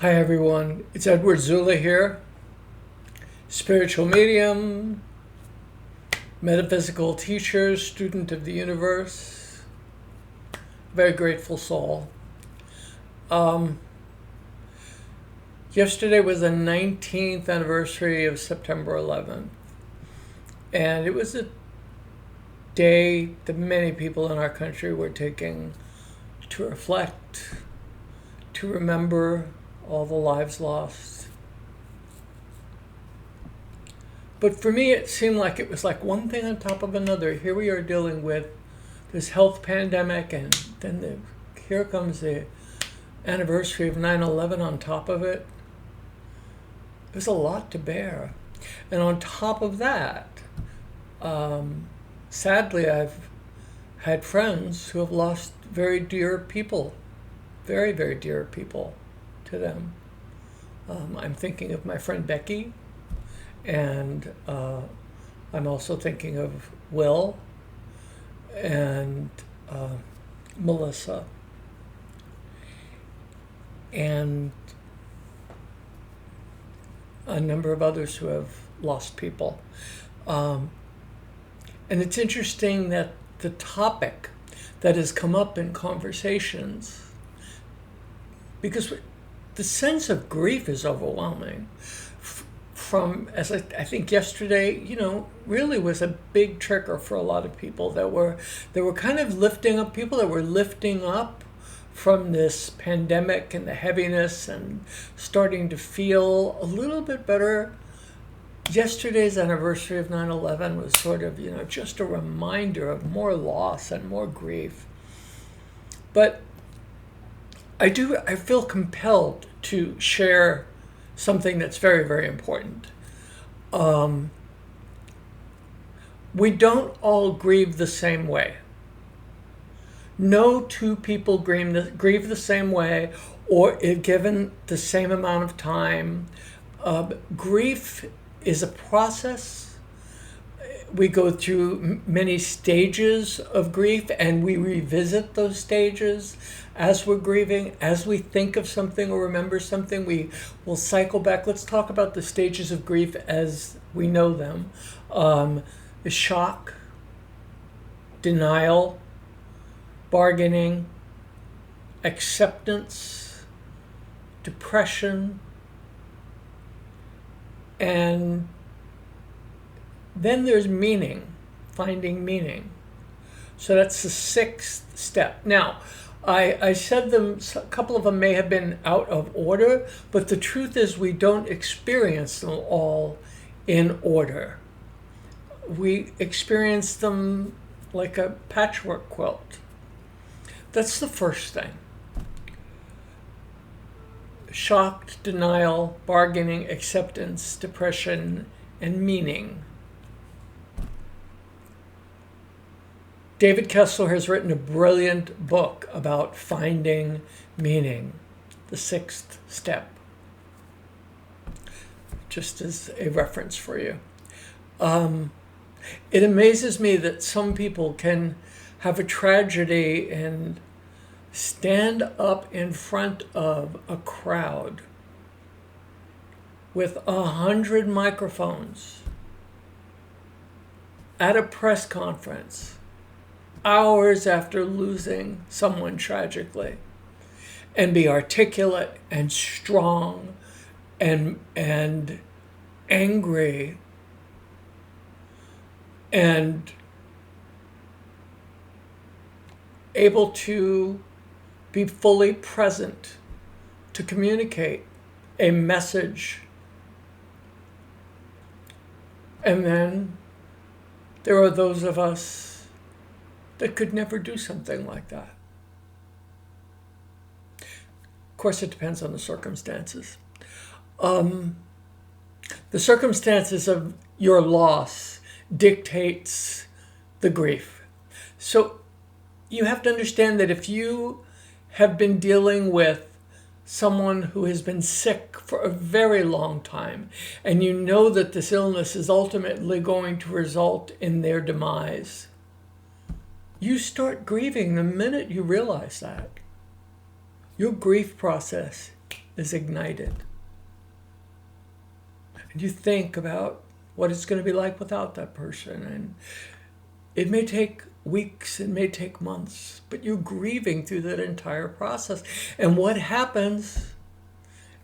Hi everyone, it's Edward Zula here, spiritual medium, metaphysical teacher, student of the universe, very grateful soul. Yesterday was the 19th anniversary of September 11th, and it was a day that many people in our country were taking to reflect, to remember all the lives lost. But for me, it seemed like it was like one thing on top of another. Here we are dealing with this health pandemic, and then here comes the anniversary of 9/11 on top of it. It was a lot to bear. And on top of that, sadly, I've had friends who have lost very dear people, very, very dear people to them. I'm thinking of my friend Becky, and I'm also thinking of Will and Melissa, and a number of others who have lost people. And it's interesting that the topic that has come up in conversations, because the sense of grief is overwhelming. From, as I think yesterday, really was a big trigger for a lot of people that were kind of lifting up, people that were lifting up from this pandemic and the heaviness and starting to feel a little bit better. Yesterday's anniversary of 9/11 was sort of, just a reminder of more loss and more grief. But I feel compelled to share something that's very, very important. We don't all grieve the same way. No two people grieve the same way, or if given the same amount of time. Grief is a process. We go through many stages of grief, and we revisit those stages as we're grieving. As we think of something or remember something, we will cycle back. Let's talk about the stages of grief as we know them. The shock, denial, bargaining, acceptance, depression, and then there's meaning, finding meaning. So that's the sixth step. Now, I said them, a couple of them may have been out of order, but the truth is we don't experience them all in order. We experience them like a patchwork quilt. That's the first thing. Shocked, denial, bargaining, acceptance, depression, and meaning. David Kessler has written a brilliant book about finding meaning, the sixth step, just as a reference for you. It amazes me that some people can have a tragedy and stand up in front of a crowd with 100 microphones at a press conference hours after losing someone tragically, and be articulate and strong and angry and able to be fully present to communicate a message. And then there are those of us that could never do something like that. Of course, it depends on the circumstances. The circumstances of your loss dictates the grief. So you have to understand that if you have been dealing with someone who has been sick for a very long time, and you know that this illness is ultimately going to result in their demise, you start grieving the minute you realize that. Your grief process is ignited. And you think about what it's going to be like without that person. And it may take weeks, it may take months, but you're grieving through that entire process. And what happens,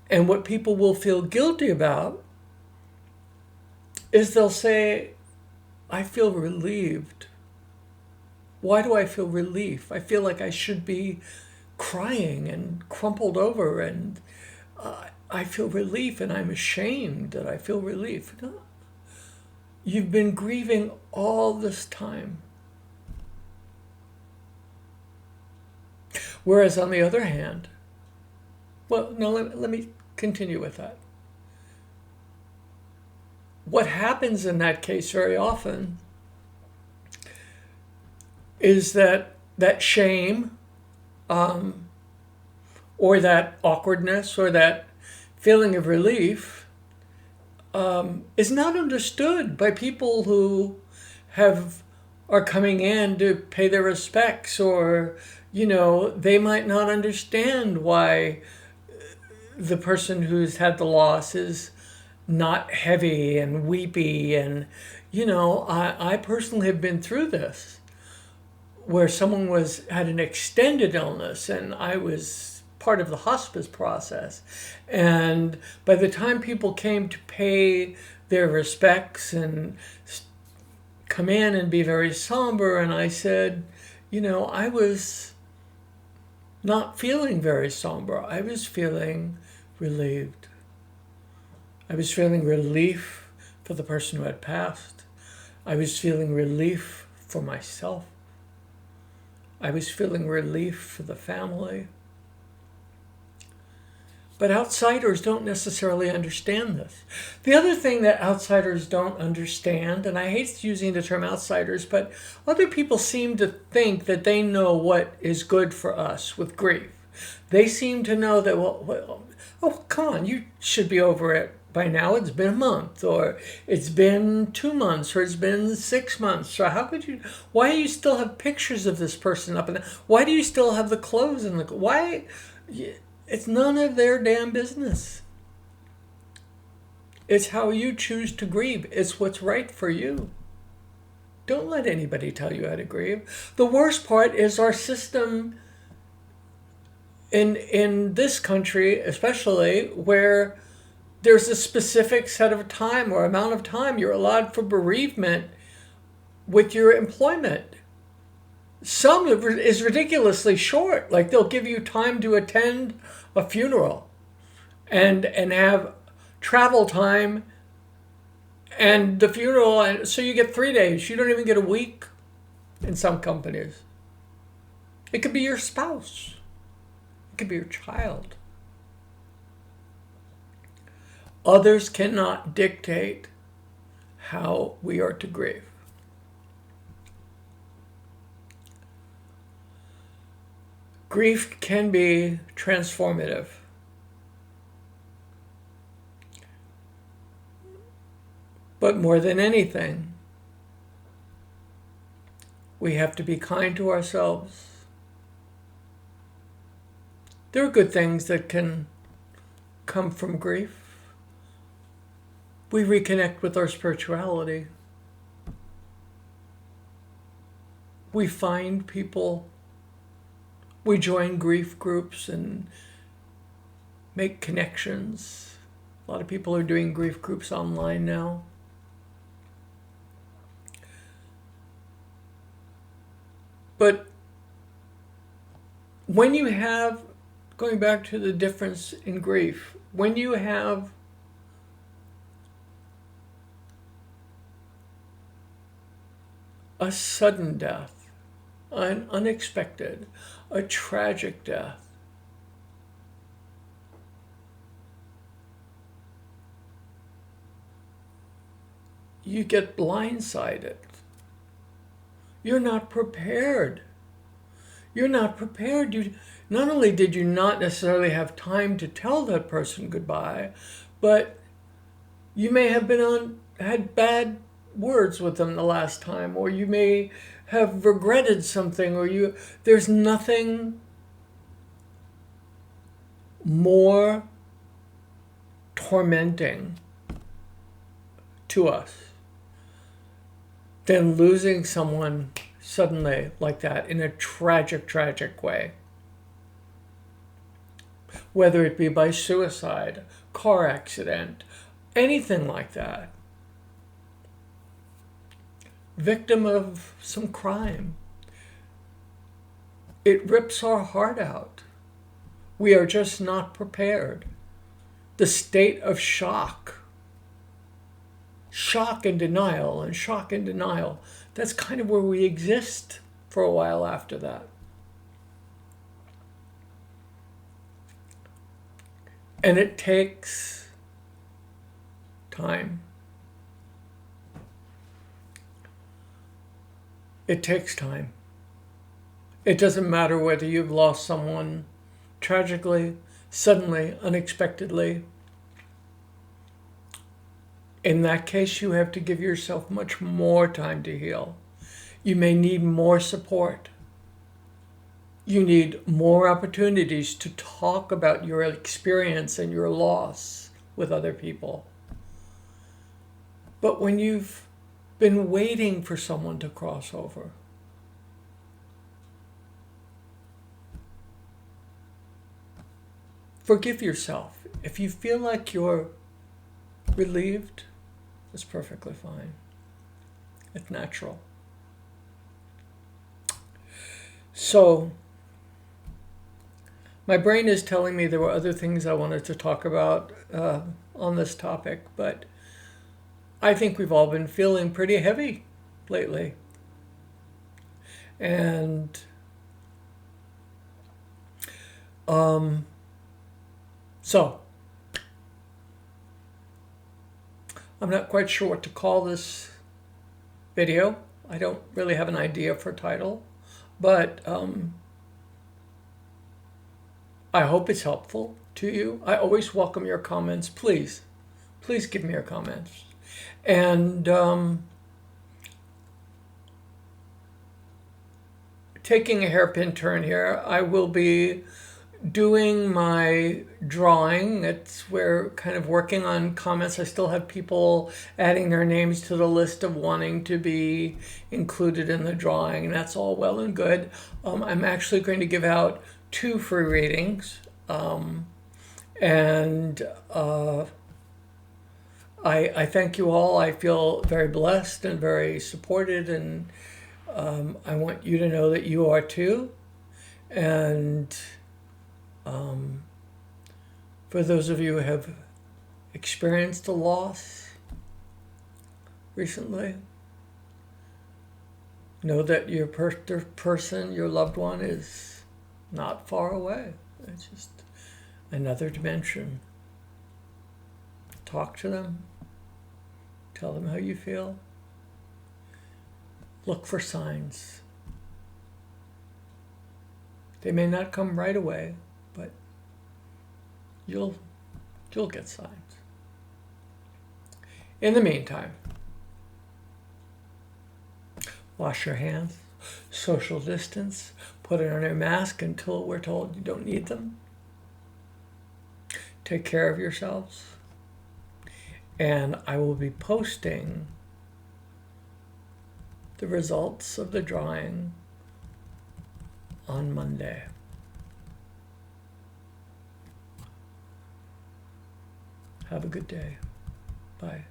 and what people will feel guilty about, is they'll say, I feel relieved. Why do I feel relief? I feel like I should be crying and crumpled over, and I feel relief, and I'm ashamed that I feel relief. No. You've been grieving all this time. Whereas on the other hand, well, no, let me continue with that. What happens in that case very often is that shame, or that awkwardness, or that feeling of relief is not understood by people who are coming in to pay their respects, or they might not understand why the person who's had the loss is not heavy and weepy. And I personally have been through this, where someone had an extended illness, and I was part of the hospice process. And by the time people came to pay their respects and come in and be very somber, and I said, I was not feeling very somber. I was feeling relieved. I was feeling relief for the person who had passed. I was feeling relief for myself. I was feeling relief for the family. But outsiders don't necessarily understand this. The other thing that outsiders don't understand, and I hate using the term outsiders, but other people seem to think that they know what is good for us with grief. They seem to know that, oh, come on, you should be over it by now. It's been a month, or it's been 2 months, or it's been 6 months. So why do you still have pictures of this person up in there? Why do you still have the clothes in why? It's none of their damn business. It's how you choose to grieve. It's what's right for you. Don't let anybody tell you how to grieve. The worst part is our system in this country, especially, where there's a specific set of time or amount of time you're allowed for bereavement with your employment. Some is ridiculously short. Like, they'll give you time to attend a funeral and have travel time and the funeral, and so you get 3 days. You don't even get a week in some companies. It could be your spouse. It could be your child. Others cannot dictate how we are to grieve. Grief can be transformative. But more than anything, we have to be kind to ourselves. There are good things that can come from grief. We reconnect with our spirituality. We find people. We join grief groups and make connections. A lot of people are doing grief groups online now. But when you have, going back to the difference in grief, when you have a sudden death, an unexpected, a tragic death, you get blindsided. You're not prepared. You're not prepared. Not only did you not necessarily have time to tell that person goodbye, but you may have had bad words with them the last time, or you may have regretted something, there's nothing more tormenting to us than losing someone suddenly like that in a tragic, tragic way. Whether it be by suicide, car accident, anything like that. Victim of some crime. It rips our heart out. We are just not prepared. The state of shock. Shock and denial, and shock and denial. That's kind of where we exist for a while after that. And it takes time. It takes time. It doesn't matter whether you've lost someone tragically, suddenly, unexpectedly. In that case, you have to give yourself much more time to heal. You may need more support. You need more opportunities to talk about your experience and your loss with other people. But when you've been waiting for someone to cross over, forgive yourself. If you feel like you're relieved, it's perfectly fine. It's natural. So, my brain is telling me there were other things I wanted to talk about on this topic, but I think we've all been feeling pretty heavy lately. And so, I'm not quite sure what to call this video. I don't really have an idea for a title, but I hope it's helpful to you. I always welcome your comments. Please give me your comments. And taking a hairpin turn here, I will be doing my drawing. We're kind of working on comments. I still have people adding their names to the list of wanting to be included in the drawing, and that's all well and good. I'm actually going to give out 2 free readings, and I thank you all. I feel very blessed and very supported, and I want you to know that you are too. And for those of you who have experienced a loss recently, know that your person, your loved one, is not far away. It's just another dimension. Talk to them. Tell them how you feel. Look for signs. They may not come right away, but you'll get signs. In the meantime, wash your hands, social distance, put on your mask until we're told you don't need them. Take care of yourselves. And I will be posting the results of the drawing on Monday. Have a good day. Bye.